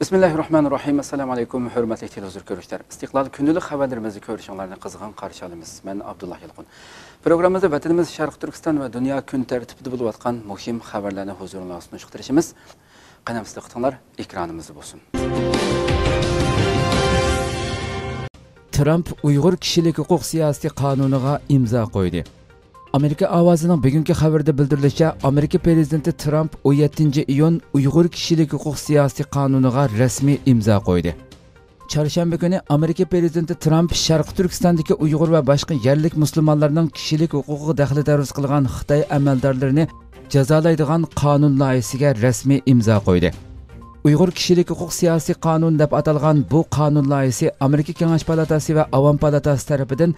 Bismillahirrahmanirrahim. Assalamu alaykum, hurmatli televizor ko'ruvchilar. Istiqlol kundalik xabarlarimizni ko'rishinglarni qizg'in qarshi olamiz. Men Abdullah Yilqun. Programmamizda vatanimiz Sharq Turkiston va dunyo kun tartibida bo'lib o'tgan muhim xabarlarni huzuringizga sunishtirishimiz. Qanamizda qitinglar, ekranimizda bo'lsin. Trump Uyg'ur kishilik huquq siyosiy qonuniga imzo qo'ydi. Amerika ovozining bugungi xabarda bildirilishicha, Amerika prezidenti Trump 17-iyun Uyg'ur kishilik huquq siyosiy qonuniga rasmiy imzo qo'ydi. Çarşamba günü Amerika prezidenti Trump Sharq Turkistondagi Uyg'ur va boshqa yerlik musulmonlarning kishilik huquqiga daxli taruz qilgan Xitoy amaldorlarini jazolaydigan qonun loyihasiga rasmiy imzo qo'ydi. Uyg'ur kishilik huquq siyosiy qonun deb atalgan bu qonun loyihasi Amerika Kengash palatasi va Avam palatasi tarafidan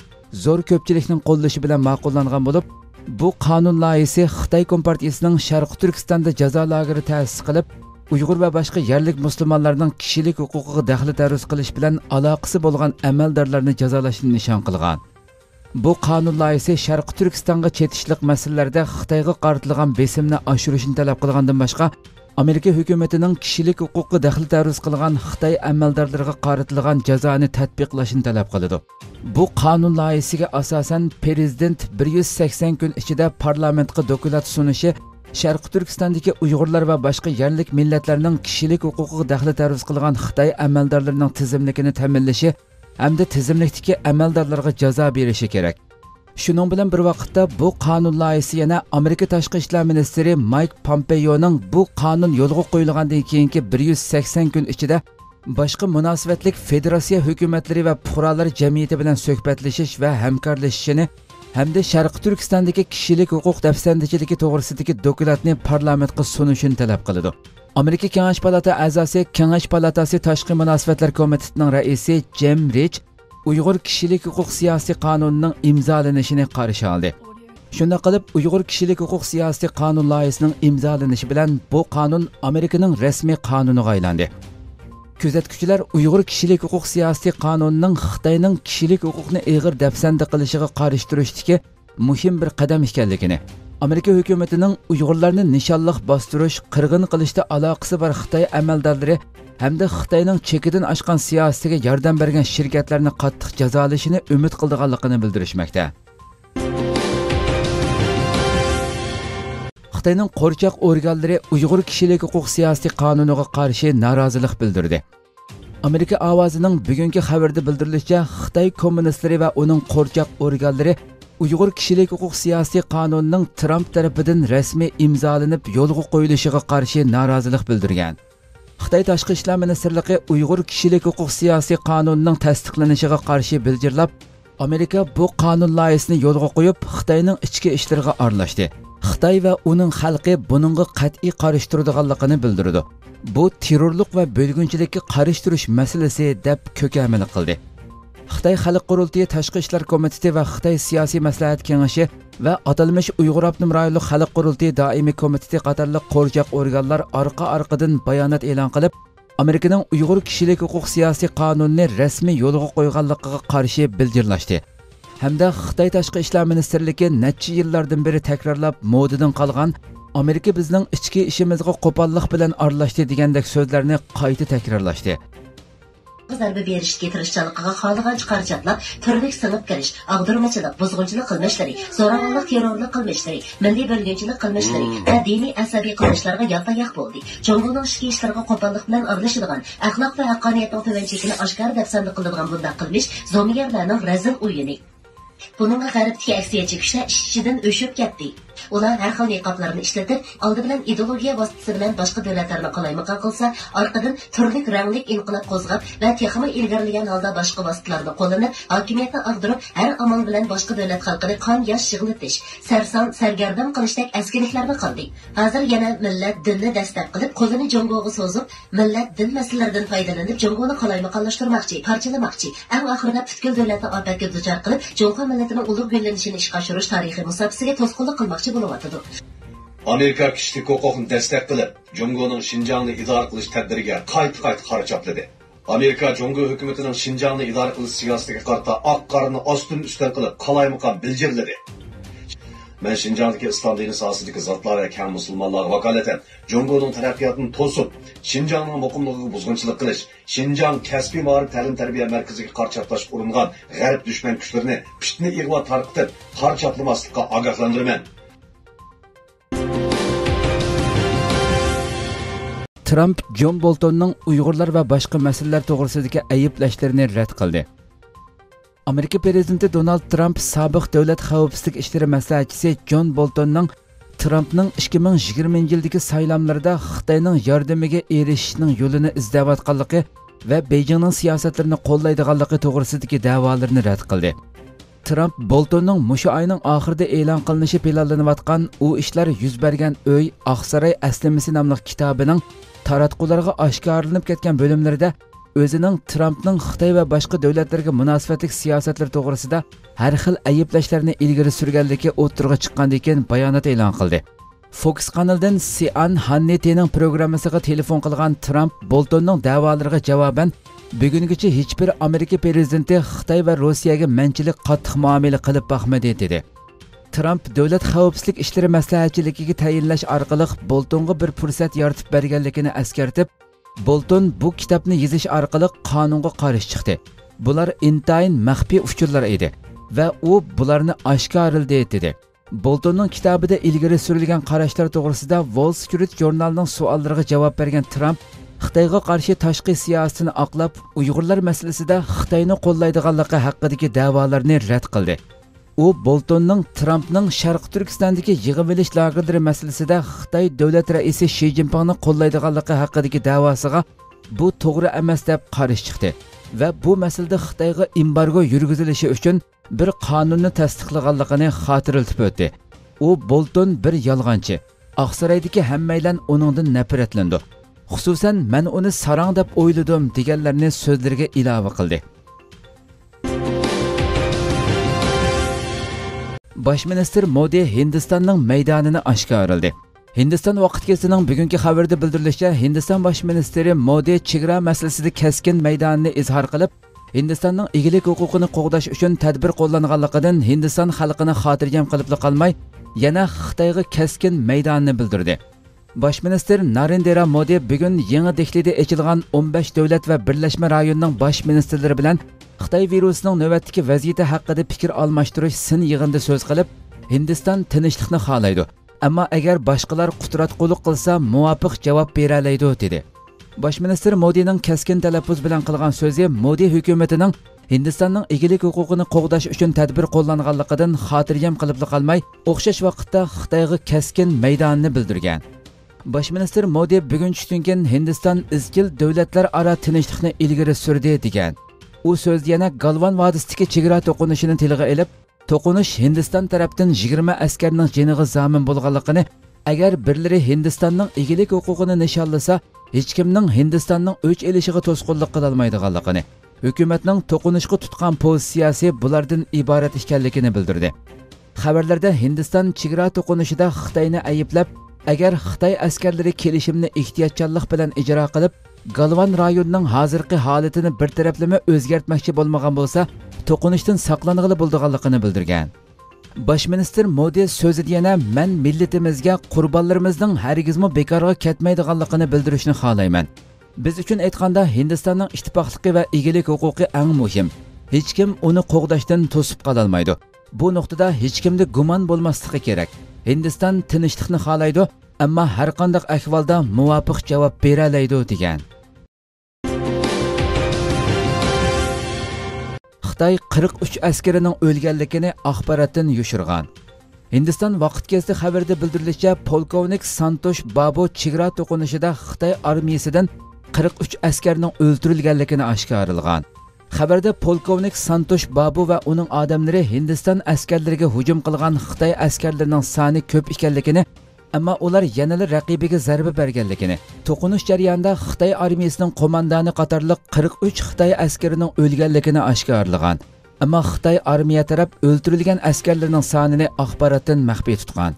zo'r ko'pchilikning qo'llashi bilan ma'qullangan bo'lib, bu qonun loyihasi Xitoy Kompartiyasining Sharq Turkistonda jazo lageri ta'sis qilib, Uyg'ur va boshqa yerlik musulmonlarning kishilik huquqiga daxli taruz qilish bilan aloqasi bo'lgan amaldorlarni jazolashni nishon qilgan. Bu qonun loyihasi Sharq Turkistonga chetishlik masalalarda Xitoyga qaratilgan besimni oshirishni talab qilgandan boshqa, Amerika hukumatining kishilik huquqiga daxli taruz qilgan Xitoy amaldorlariga qaratilgan jazoni tatbiqlashni talab qiladi. Bu qonun loyihasiga asosan prezident 180 kun ichida parlamentga dokument sunishi, Sharq Turkistondagi Uyg'urlar va boshqa yerlik millatlarning kishilik huquqiga daxli taruz qilgan Xitoy amaldorlarining tizimligini ta'minlashi hamda tizimlikdagi amaldorlarga jazo berishi kerak. Shuning bilan bir vaqtda bu qonun loyihasi yana Amerika tashqi ishlar ministri Mike Pompeo'ning bu qonun yo'lga qo'yilgandan keyingi 180 kun ichida boshqa munosabatlik federatsiya hukumatlari va fuqarolar jamiyati bilan suhbatlashish va hamkorlashishini hamda Sharq Turkistondagi kishilik huquq dafsandichiligi to'g'risidagi dokumentni parlamentga sunishini talab qiladi. Amerika Kengash palatasi a'zosi Kengash palatasi tashqi munosabatlar komitetining raisi Jim Rich Uyg'ur kishilik huquq siyosiy qonunining imzolanishini qarshi oldi. Shunda qilib Uyg'ur kishilik huquq siyosiy qonun loyihasining imzolanishi bilan bu qonun Amerikaning rasmiy qonuniga aylandi. Kuzatuvchilar Uyg'ur kishilik huquq siyosiy qonunining Xitoyning kishilik huquqni ig'ir dafsanda qilishiga qarshi turishdagi muhim bir qadam ekanligini, Amerika hukumatining Uyg'urlarni nishonliq bostirish, qirg'in qilishda aloqasi bor Xitoy amaldorlari hamda Xitoyning chekidan oshgan siyosatiga yordam bergan shirkatlarni qattiq jazolashini umid qilganligini bildirishmoqda. Xitoyning qo'rchoq organlari Uyg'ur kishilik huquq siyosiy qonuniga qarshi norozilik bildirdi. Amerika ovozining bugungi xabarda bildirilishicha, Xitoy kommunistlari va uning qo'rchoq organlari Uyg'ur kishilik huquq siyosiy qonunining Trump tarafidan rasmiy imzolanib yo'lga qo'yilishiga qarshi norozilik bildirgan. Xitoy tashqi ishlar ministrligi Uyg'ur kishilik huquq siyosiy qonunining tasdiqlanishiga qarshi bildirlab, Amerika bu qonun loyihasini yo'lga qo'yib, Xitoyning ichki ishlariga aralashdi. Xitoy va uning xalqi buningga qat'iy qarshi turadiganligini bildirdi. Bu terrorlik va bo'lgunchilikka qarshi turish masalasi deb ko'kamini qildi. Xitoy Xalq qurultiyi tashqi ishlar komiteti va Xitoy siyosiy maslahat kengashi va atalmish Uyg'ur Abnum rayonlik Xalq qurultiyi doimiy komiteti qatorliq qo'rchoq organlar orqa-orqadan bayonot e'lon qilib, Amerikaning Uyg'ur kishilik huquq siyosiy qonunini rasmiy yo'lga qo'yganligiga qarshi bildirlashdi. Hamda Xitoy tashqi ishlar ministrligi necha yillardan beri takrorlab modadan qolgan Amerika bizning ichki ishimizga qo'pollik bilan aralashdi degandek so'zlarni qayta takrorlashdi. Zarba berishga tirishchiligiga xohlagancha qarchatlab, turli sinib kirish, ag'dirmachilik, buzg'unchilik qilmishlari, zo'ravonlik, terrorlik qilmishlari, milliy bo'lgunchilik qilmishlari va diniy asabiy qilmishlarga yo'q bo'ldi. Jumhuriyat ichki ishlariga qo'pollik bilan aralashadigan, axloq va haqqoniyatning tuvanchligini oshkor deb sanda qiladigan bunday qilmish zo'miyarlarning razil o'yini. Buningga g'arbdagi aksiyachi kishilar ishchidan o'shib ketdi. Ular har xil niqoblarni ishlatib, oldi bilan ideologiya vositasi bilan boshqa davlatlarni qalaymiqon qilsa, orqadan turli ranglik inqilob qo'zg'ab va texnik ilgarilagan holda boshqa vositalarni qo'llanib, hokimiyatni ag'dirib, har amal bilan boshqa davlat xalqini qon yosh yig'latish, sarson sargardon qilishdek askarliklarni qildi. Hozir yana millat dinni dastlab qilib, qo'lini Jongoga so'zib, millat din masalalaridan foydalanib, Jongoni qalaymiqonlashtirmoqchi, parchalamoqchi, eng oxirida butkul davlatni ofatga duchor qilib, Jongo millatining ulug' gullanishini ishga oshirish tarixiy musobaqasiga to'sqinlik qilmoqchi bo'lyapti. Amerika kishilik huquqini dastlab qilib, Jongoning Xinjiangni idora qilish tadbiriga qayta qara chapladi. Amerika Jongo hukumatining Xinjiangni idora qilish siyosatiga qarata oq qorni ostin ustan qilib, qalaymiqon bildirildi. Men Şinjan'daki İslam dini sahasındaki zatlar ve kən musulmonlarga vakolatan Jongoning taraqqiyotini to'sib, Şinjanning muqimligiga buzg'unchilik qilish, Şinjan kasbiy ma'rif ta'lim-tarbiya markaziga qarshi chaplash uringan g'arb dushman kuchlarini fitna ig'vo tarqitib, qarshi chaplamaslikka ogohlantiraman. Trump John Boltonning Uyg'urlar va boshqa masalalar to'g'risidagi ayblashlarini rad qildi. Amerika prezidenti Donald Trump sobiq davlat xavfsizlik ishlari maslahatchisi John Boltonning Trumpning 2020-yildagi saylovlarda Xitoyning yordamiga erishishning yo'lini izlayotganligi va Beijingning siyosatlarini qo'llaydiganligi to'g'risidagi da'volarini rad qildi. Trump Boltonning mushu oyning oxirida e'lon qilinishi planlanayotgan u ishlar yuz bergan uy Oqsaroy aslimasi nomli kitobining taratqularga oshkorlanib ketgan bo'limlarida o'zining Trumpning Xitoy va boshqa davlatlarga munosabatli siyosatlar to'g'risida har xil ayblashlarini ilgari surganligi o'tirg'a chiqqandan keyin bayonot e'lon qildi. Fox kanalidan Sian Hannity'ning programmasiga telefon qilgan Trump Boltonning da'volariga javoban bugungacha hech bir Amerika prezidenti Xitoy va Rossiyaga manchilik qattiq muomala qilib boqmadi dedi. Trump davlat xavfsizlik ishlari maslahatchiligiga tayinlash orqali Boltonga bir fursat yaratib berganligini eskartib, Bolton bu kitobni yozish orqali qonunga qarshi chiqdi. Bular intayin maxfiy uchurlar edi va u bularni oshkorladi dedi. Boltonning kitobida ilgari surilgan qarashlar to'g'risida Wall Street jurnalining savollariga javob bergan Trump Xitoyga qarshi tashqi siyosatini oqlab, Uyg'urlar masalasida Xitoyni qo'llaydiganligi haqidagi da'volarni rad qildi. U Boltonning Trumpning Sharq Turkistondagi yig'ilish lagerlari masalasida Xitoy davlat raisi Shi Jinpingni qo'llaydiganligi haqidagi da'vosiga bu to'g'ri emas deb qarshi chiqdi va bu masalada Xitoyga embargo yurgizilishi uchun bir qonunni tasdiqlaganligini xotirlatib o'tdi. U Bolton bir yolg'onchi. Oqsaroydagi hammaylar uningdan nafratlandi. Xususan, men uni sarang deb o'yladim deganlarni so'zlariga ilova qildi. Bosh minister Modi Hindistonning maydonini oshkorladi. Hindiston vaqtgesining bugungi xabarida bildirilishicha, Hindiston bosh ministeri Modi chegara masalasida keskin maydonini izhor qilib, Hindistonning egilik huquqini qo'g'dash uchun tadbir qo'llanganligidan Hindiston xalqini xotirjam qilib qolmay, yana Xitoyga keskin maydonini bildirdi. Bosh minister Narendra Modi bugun yangi Dehlida ochilgan 15 davlat va birlashma rayonning bosh ministerlari bilan Xitoy virusining navbatdagi vaziyati haqida fikr almashtirish sin yig'inida so'z qilib, Hindiston tinchlikni xohlaydi, ammo agar boshqalar qudratqo'liq qilsa, muvofiq javob bera oladi dedi. Bosh minister Modining keskin talaffuz bilan qilgan so'zi Modi hukumatining Hindistonning egilik huquqini qo'g'dash uchun tadbir qo'llanganligidan xotirjam qilib qolmay, o'xshash vaqtda Xitoyga keskin maydonini bildirgan. Bosh minister Modi bugun tushungan Hindiston izchil davlatlar aro tinchlikni ilgari surdi degan. U so'z yana Galvan vodisidagi chegara to'qinishini tilga olib, to'qinish Hindiston tarafdan 20 askarning joniga zamin bo'lganligini, agar birlari Hindistonning egilik huquqini nishonlasa, hech kimning Hindistonning o'ch elishiga to'sqinlik qila olmaydiganligini, hukumatning to'qinishga tutgan pozitsiyasi bulardan iborat ekanligini bildirdi. Xabarlarda Hindiston chegara to'qinishida Xitoyni ayblab, agar Xitoy askarlari kelishimni ehtiyotkorlik bilan ijro qilib, Galvan rayonining hozirgi holatini bir taraflama o'zgartmoqchi bo'lmagan bo'lsa, to'qinishdan saqlanig'ili bo'lganligini bildirgan. Bosh minister Modi so'zida yana men millatimizga qurbonlarimizning hargizmi bekorga ketmaydiganligini bildirishni xohlayman. Biz uchun aytganda Hindistonning ittifoqligi va egilik huquqi eng muhim. Hech kim uni qo'g'dashdan to'sib qola olmaydi. Bu nuqtada hech kimda gumon bo'lmasligi kerak. Hindiston tinchlikni xohlaydi, ammo har qanday ahvolda muvofiq javob bera oladi degan. Xitoy 43 askarining o'lganligini axborotdan yushirgan. Hindiston vaqtgesi xabarda bildirilishicha, polkovnik Santosh Babu chegara to'qinishida Xitoy armiyasidan 43 askarning o'ldirilganligini oshkorlagan. Xabarda polkovnik Santosh Babu va uning odamlari Hindiston askarlariga hujum qilgan Xitoy askarlarining soni ko'p ekanligini, ammo ular yanada raqibiga zarba berganligini, to'qinish jarayonida Xitoy armiyasining qo'mondoni qatorliq 43 Xitoy askarining o'lganligini oshkorlagan. Ammo Xitoy armiya taraf o'ldirilgan askarlarning sonini axborotdan maxfiy tutgan.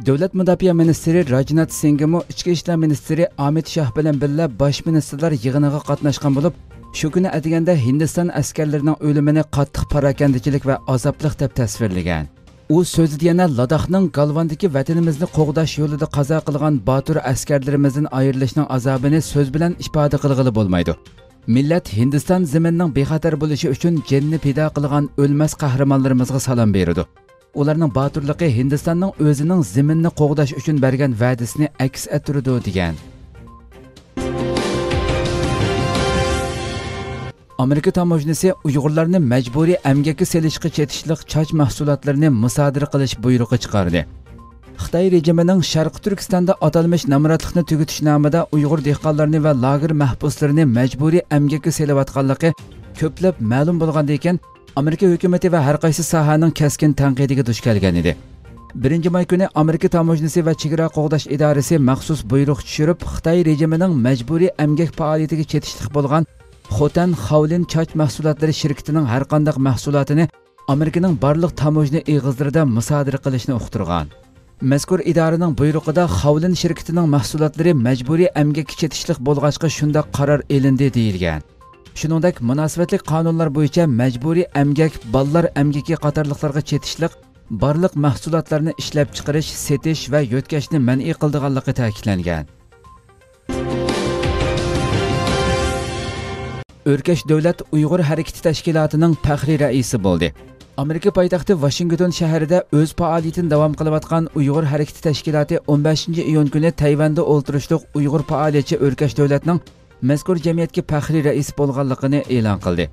Davlat mudofaa ministri Rajnath Singh mo ichki ishlar ministri Amit Shah bilan birga bosh ministerlar yig'iniga qatnashgan bo'lib, shu kuni atiganda Hindiston askarlarining o'limini qattiq parokandachilik va azoblik deb tasvirlagan. u so'zida yana Ladakning Galvandagi vatanimizni qo'g'dash yo'lida qazo qilgan botur askarlarimizdan ayrilishning azobini so'z bilan ifoda qilg'ili bo'lmaydi. Millat Hindiston zaminining bexatar bo'lishi uchun jonni fido qilgan o'lmas qahramonlarimizga salom beradi. Ularning boturligi Hindistonning o'zining zaminni qo'g'dash uchun bergan va'dasini aks ettirdi degan. Amerika tamojnisi Uyg'urlarni majburiy emgakka selishga chetishliq choch mahsulotlarini musodara qilish buyrug'i chiqardi. Xitoy rejimining Sharqi Turkistonda atalmish namratlikni tugutish nomida Uyg'ur dehqonlarini va lager mahbuslarini majburiy emgakka selayotganligi ko'plab ma'lum bo'lganda ekan, Amerika hukumatı va har qaysi sohaning kaskin tanqidiga duch kelgan edi. 1-may kuni Amerika tamojnisi va chegara qo'g'dash idorasi maxsus buyruq tushirib, Xitoy rejimining majburiy emgak faoliyatiga chetishlik bo'lgan Xotan Xavlin choch mahsulotlari shirkatining har qanday mahsulotini Amerikaning barliq tamojna eg'izlarida musodara qilishni uqtirgan. Mazkur idoraning buyrug'ida Xavlin shirkatining mahsulotlari majburiy emgakka chetishlik bo'lg'achqa shunda qaror elindi deyilgan. Shuningdek, munosabatli qonunlar bo'yicha majburiy emgak, ballar emgaki qatorliqlarga chetishlik barliq mahsulotlarni ishlab chiqarish, setish va yo'tkashni man'iy qildiganligi ta'kidlangan. Örkesh Davlat Uyg'ur harakati tashkilotining faxriy raisi bo'ldi. Amerika poytaxti Washington shahrida o'z faoliyatini davom qilayotgan Uyg'ur harakati tashkiloti 15-iyun kuni Tayvanda o'ltirishliq Uyg'ur faoliyatchi Örkesh Davlatning mazkur jamiyatga faxriy rais bo'lganligini e'lon qildi.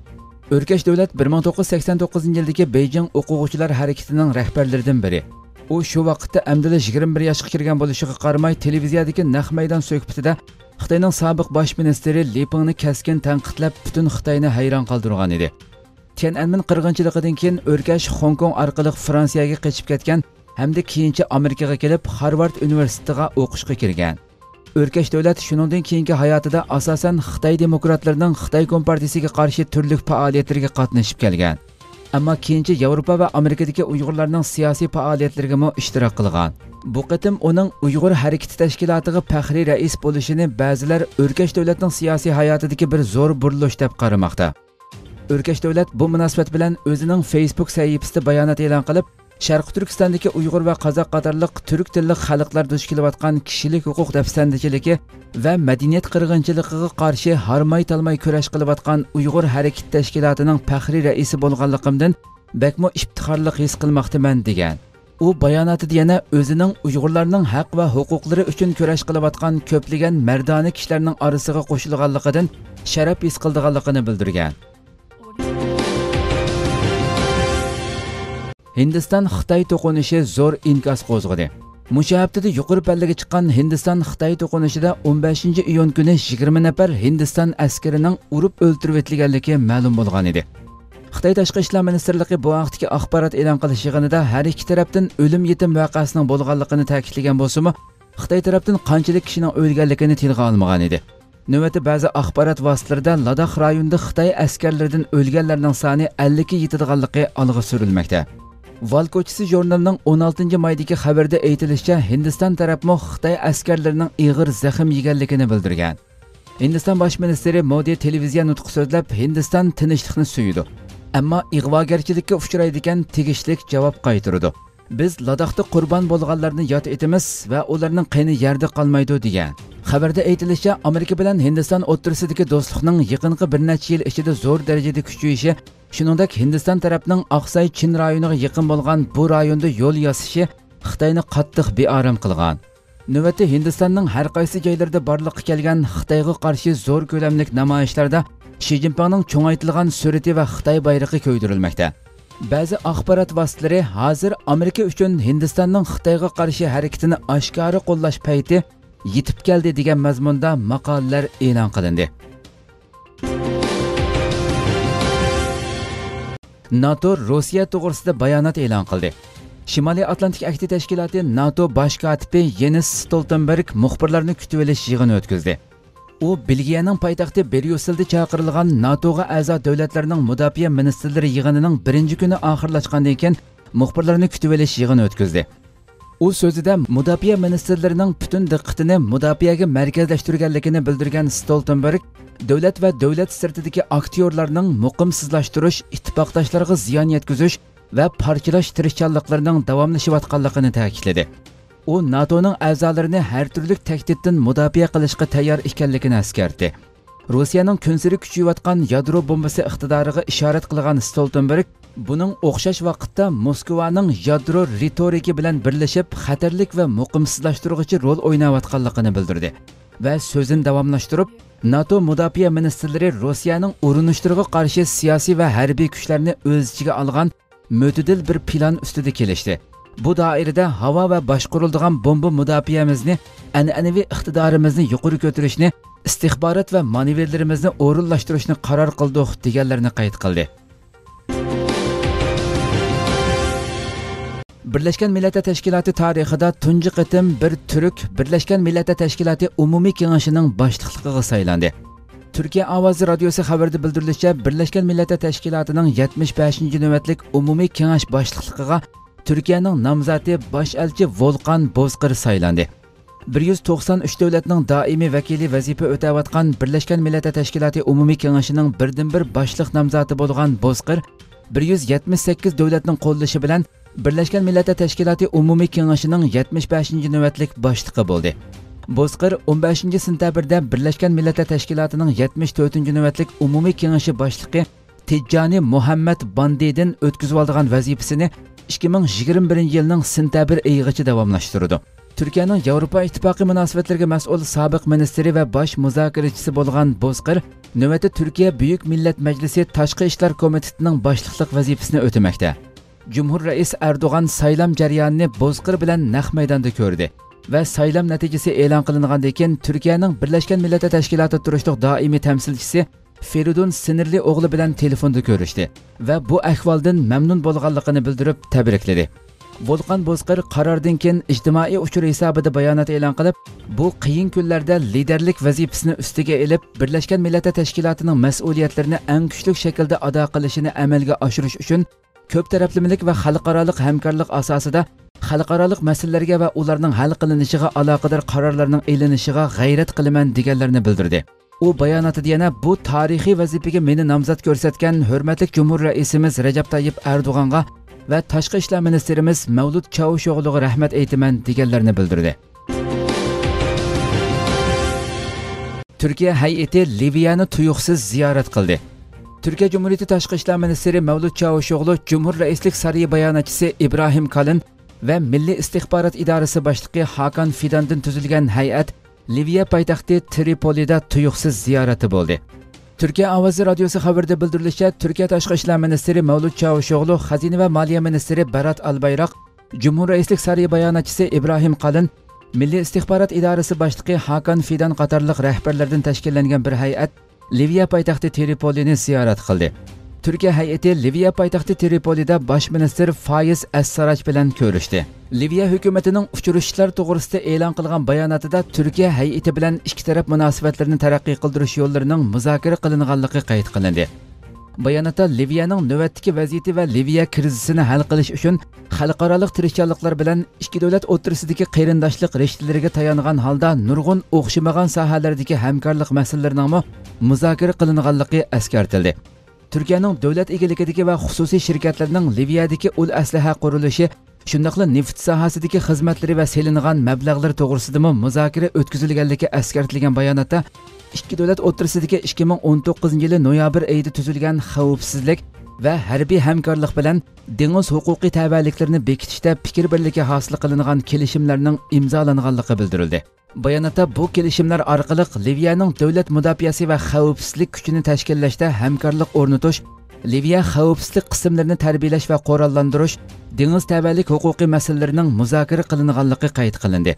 Örkesh Davlat 1989-yildagi Beijing o'quvchilar harakatining rahbarlaridan biri. U shu vaqtda amdili 21 yoshga kirgan bo'lishiga qaramay televiziyadagi naq maydon suhbatida Xitoyning sobiq bosh ministri Li Pengni keskin tanqidlab, butun Xitoyni hayron qoldirgan edi. Tiananmen qirg'inchiligidan keyin Örkesh Hong Kong orqali Fransiyaga qochib ketgan hamda keyincha Amerikaga kelib Harvard universitetiga o'qishga kirgan. Örkesh Davlat shuningdek keyingi hayotida asosan Xitoy demokratlarining Xitoy kompartiyasiga qarshi turli faoliyatlarga qatnashib kelgan. Ammo keyincha Yevropa va Amerikadagi Uyg'urlarning siyosiy faoliyatlariga mo ishtirok qilgan. Bu qatim uning Uyg'ur harakati tashkilotiga faxriy rais bo'lishini ba'zilar Örkesh Davlatning siyosiy hayotidagi bir zo'r burilish deb qaramoqda. Örkesh Davlat bu munosabat bilan o'zining Facebook sahifasida bayonot e'lon qilib, Sharq Turkistondagi Uyg'ur va Qozoq qatorliq turk tilli xalqlar duch kelayotgan kishilik huquq dafsandachiligi va madaniyat qirg'inchiligiga qarshi harmay-talmay kurash qilayotgan Uyg'ur harakati tashkilotining faxriy raisi bo'lganligimdan bakmo iftixorlik his qilmoqdaman degan. U bayonotida yana o'zining Uyg'urlarning haq va huquqlari uchun kurash qilayotgan ko'plagan mardona kishilarning orasiga qo'shilganligidan sharaf his qilganligini bildirgan. Hindiston Xitoy to'qinishi zo'r inkas qo'zg'adi. Mushu haftada yuqori pallaga chiqqan Hindiston Xitoy to'qinishida 15-iyun kuni 20 nafar Hindiston askarining urib o'ldirib etilganligi ma'lum bo'lgan edi. Xitoy Tashqi ishlar ministrligi bu vaqtdagi axborot e'lon qilish yig'inida har ikki tarafdan o'lim yetim voqeasining bo'lganligini ta'kidlagan bo'lsa-mu, Xitoy tarafdan qanchalik kishining o'lganligini tilga olmagan edi. Navbatda ba'zi axborot vositalarida Ladakh rayonida Xitoy askarlaridan o'lganlarning soni 50 ga yetadiganligi olg'a surilmoqda. Valkochisi jurnalining 16-maydagi xabarda aytilishicha, Hindiston tarafmo Xitoy askarlarining ig'ir zaxm yeganligini bildirgan. Hindiston bosh ministri Modi televiziya nutqi so'zlab, Hindiston tinchlikni suydi, ammo ig'vogarchilikka uchraydigan tegishlik javob qaytardi. Biz Ladakhda qurbon bo'lganlarni yod etamiz va ularning qani yerda qolmaydi degan. Xabarda aytilishicha, Amerika bilan Hindiston o'rtasidagi do'stlikning yaqinqi bir necha yil ichida zo'r darajada kuchayishi, shuningdek Hindiston tarafining Oqsay Chin rayoniga yaqin bo'lgan bu rayonda yo'l yasishi Xitoyni qattiq beorom qilgan. Navbatda Hindistonning har qaysi joylarida borliqqa kelgan Xitoyga qarshi zo'r ko'lamlik namoyishlarda Xi Jinpingning cho'ngaytirilgan surati va Xitoy bayrog'i ko'ydirilmoqda. Ba'zi axborot vositalari hozir Amerika uchun Hindistonning Xitoyga qarshi harakatini oshkora qo'llash payti yetib keldi degan mazmunda maqolalar e'lon qilindi. NATO Rossiya to'g'risida bayonot e'lon qildi. Shimoliy Atlantik Akti tashkiloti NATO bosh kotibi Jens Stoltenberg muxbirlarni kutib olish yig'ini o'tkazdi. U Belgiyaning poytaxti Bryusselda chaqirilgan NATOga a'zo davlatlarning mudofaa ministrlari yig'inining birinchi kuni oxirlashgandan keyin muxbirlarni kutib olish yig'ini o'tkazdi. U so'zida mudofaa ministrlarining butun diqqatini mudofaaga markazlashtirganligini bildirgan Stoltenberg, davlat va davlat sirtidagi aktyorlarning muqimsizlashtirish, ittifoqdoshlarga ziyon yetkazish va parchalash tirishchanliklarining davomlashayotganligini ta'kidladi. U NATOning a'zolarini har turli tahdiddan mudofaa qilishga tayyor ekanligini eskartdi. Rossiyaning kunsiri kuchayotgan yadro bombasi iqtidoriga ishorat qilgan Stoltenberg, buning o'xshash vaqtda Moskvaning yadro ritoriki bilan birlashib xatarlik va muqimsizlashtiruvchi rol o'ynayotganligini bildirdi va so'zini davomlashtirib, NATO mudofaa ministrlari Rossiyaning urunishlariga qarshi siyosiy va harbiy kuchlarni o'z ichiga olgan mo'tadil bir plan ustida kelishdi. Bu doirada havo va boshqariladigan bomba mudofaamizni, an'anaviy iqtidorimizni yuqori ko'tarishni, istixborot va manevrlarimizni o'rinlashtirishni qaror qildik deganlarni qayd qildi. Birlashgan Millatlar Tashkiloti tarixida tunji qitim bir turk Birlashgan Millatlar Tashkiloti umumiy kengashining boshliqligiga saylandi. Turkiya ovozi radiosi xabarida bildirilishicha, Birlashgan Millatlar Tashkilotining 75-navbatlik umumiy kengash boshliqligiga Turkiyaning nomzodi bosh elchi Volkan Bozkır saylandi. 193 davlatning doimiy vakili vazifa o'tayotgan Birlashgan Millatlar Tashkiloti umumiy kengashining birdan-bir boshliq nomzodi bo'lgan Bozkır 178 davlatning qo'llashi bilan Birlashgan Millatlar Tashkiloti umumiy kengashining 75-navbatlik boshlig'i bo'ldi. Bozkır 15-sentabrda Birlashgan Millatlar Tashkilotining 74-navbatlik umumiy kengashi boshlig'i Tijjani Muhammad Bandiydan o'tkazib olgan vazifasini 2021-yilning sentabr oyigacha davomlashtirdi. Turkiyaning Yevropa Ittifoqi munosabatlariga mas'ul sobiq ministri va bosh muzokarachisi bo'lgan Bozkır, navbatda Turkiya Buyuk Millat Majlisi Tashqi ishlar komitetining boshliqlik vazifasini o'tamoqda. Cumhur Reis Erdoğan saylam jarayonini Bozkır bilan naq maydonda ko'rdi va saylam natijasi e'lon qilingandan keyin Turkiyaning Birlashgan Millatlar Tashkiloti turishliq doimiy tamsilchisi Feridun Sinirli o'g'li bilan telefonda ko'rishdi va bu ahvoldan mamnun bo'lganligini bildirib tabrikladi. Volkan Bozkır qarordan keyin ijtimoiy uchur hisobida bayonot e'lon qilib, bu qiyin kunlarda liderlik vazifasini ustiga olib, Birlashgan Millatlar Tashkilotining mas'uliyatlarini eng kuchli shaklda ado qilishini amalga oshirish uchun ko'p taraflamalik va xalqaroliq hamkorlik asosida xalqaroliq masalalarga va ularning hal qilinishiga aloqador qarorlarning elinishiga g'ayrat qilaman deganlarini bildirdi. U bayonotida yana bu tarixiy vazifaga meni nomzod ko'rsatgan hurmatli Cumhur Raisimiz Recep Tayyip Erdo'g'onga va tashqi ishlar ministrimiz Mavlud Çavuşoğlu'ga rahmat aytaman deganlarini bildirdi. Turkiya hay'ati Liviyani tuyuqsiz ziyorat qildi. Türkiye Cumhuriyeti Tashqi ishlar ministri Mavlud Çavuşoğlu, Cumhur Raislik Sarayı bayonotchisi İbrahim Kalın ve Milli İstihbarat İdaresi Başlığı Hakan Fidan'dan tuzilgan hay'at Liviya poytaxti Tripolida tuyuqsiz ziyarati bo'ldi. Türkiye ovozi radiosi xabarida bildirilishicha, Türkiye Tashqi ishlar ministri Mavlud Çavuşoğlu, Xazina va Moliya ministri Berat Albayrak, Cumhur Raislik Sarayı bayonotchisi İbrahim Kalın, Milli İstihbarat İdaresi Başlığı Hakan Fidan qatorliq rahbarlardan tashkillangan bir hay'at Liviya poytaxti Tripolini ziyorat qildi. Turkiya hay'ati Liviya poytaxti Tripolida bosh ministr Faiz As-Sarraj bilan ko'rishdi. Liviya hukumatining uchrashishlar to'g'risida e'lon qilgan bayonotida Turkiya hay'ati bilan ikki taraf munosabatlarini taraqqiy qildirish yo'llarining muzokara qilinganligi qayd qilindi. Bayonotda Liviyaning navbatdagi vaziyati va Liviya krizisini hal qilish uchun xalqaro tirishchiliklar bilan ikki davlat o'rtasidagi qarindoshlik rishtalariga tayangan holda nurg'un o'xshamagan sohalardagi hamkorlik masalalarining muzokara qilinganligi eskartildi. Turkiyaning davlat egaligidagi va xususiy shirkatlarning Liviyadagi ul aslaha qurilishi, shundaqla neft sohasidagi xizmatlari va selingan mablag'lar to'g'risida muzokara o'tkazilganligi eskartilgan bayonotda ikki davlat o'rtasidagi 2019-yili noyabr oyida tuzilgan xavfsizlik va harbiy hamkorlik bilan dengiz huquqiy tabiiyliklarini bekitishda fikr birligi hosil qilingan kelishimlarning imzolanganligi bildirildi. Bayonotda bu kelishimlar orqali Liviyaning davlat mudofaasi va xavfsizlik kuchini tashkillashda hamkorlik o'rnatish, Liviya xavfsizlik qismlarini tarbiyalash va qo'llantirish, dengiz tabiiylik huquqiy masalalarining muzokara qilinganligi qayd qilindi.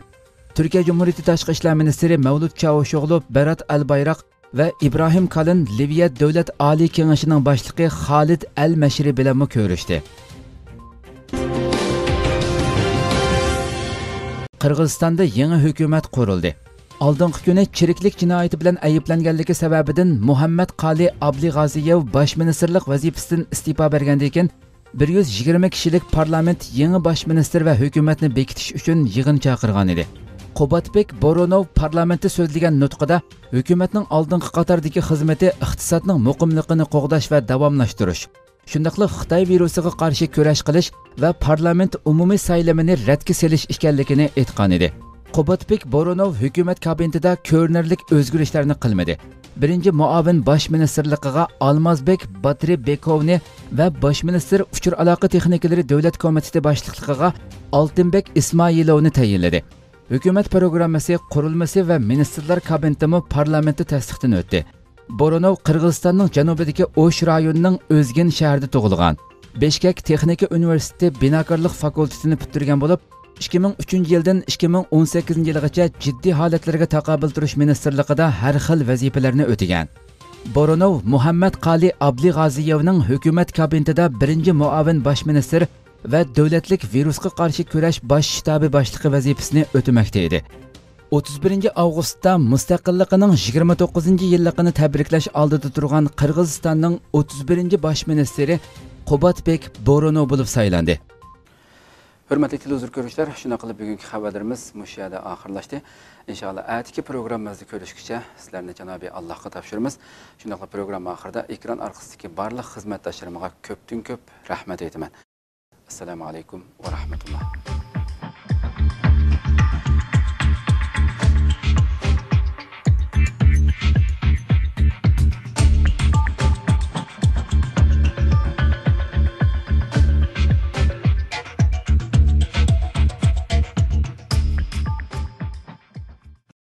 Türkiye Cumhuriyeti Tashqi ishlar ministri Mavlud Çavuşoğlu, Berat Albayrak ve İbrahim Kalın Liviya Davlat Oliy Kengashining boshlig'i Xolid Al-Mashri bilan ko'rishdi. Qirg'izistonda yangi hukumat qurildi. Oldingi kuni chiriklik jinoyati bilan ayblanganligi sababidan Muhammad Qali Ablig'aziyev bosh ministerlik vazifasidan istifa bergandan keyin 120 kishilik parlament yangi bosh ministr va hukumatni bekitish uchun yig'in chaqirgan edi. Qo'batbek Boronov parlamentda so'zlagan nutqida hukumatning oldingi qatordagi xizmati iqtisodning muqimligini qo'g'dash va davomlashtirish, shundaqla Xitoy virusiga qarshi kurash qilish va parlament umumiy saylamini radga selish ekanligini aytgan edi. Qubatbek Boronov hukumat kabinetida ko'rinarli o'zgarishlarni qilmadi. Birinchi muavin bosh ministrligiga Almazbek Batrebekovni va bosh ministr uchur aloqa texnikalari davlat komiteti boshliqligiga Oltinbek Ismoilovni tayinladi. Hukumat programmasi, qurilmasi va ministrlar kabinetimi parlamentda tasdiqdan o'tdi. Boronov Qirg'izistonning janubidagi O'sh rayonining O'zgin shahrida tug'ilgan. Beshkek Texnika universiteti binokorlik fakultetini bitirgan bo'lib, 2003 yildan 2018 yilgacha jiddiy holatlarga taqobil turish ministrligida har xil vazifalarni o'tagan. Boronov Muhammad Qali Ablig'aziyevning hukumat kabinetida birinchi muavin bosh ministr va davlatlik virusga qarshi kurash bosh shtabi boshlig'i vazifasini o'tamoqda edi. 31 avgustda mustaqilligining 29-yilligini tabriklash oldida turgan Qirg'izistonning 31 bosh ministri Qubatbek Boronov bo'lib saylandi. Hurmatli televizor ko'ruvchilar, shuna qilib bugungi xabarlarimiz mushu yerda oxirlashdi. Inshaalloh atigi programmamizni ko'rishgacha sizlarni Janobi Allohga topshiramiz. Shunday programma oxirida ekran orqasidagi barliq xizmatdoshlarimga ko'pdan ko'p rahmat aytaman. Assalomu alaykum va rahmatulloh.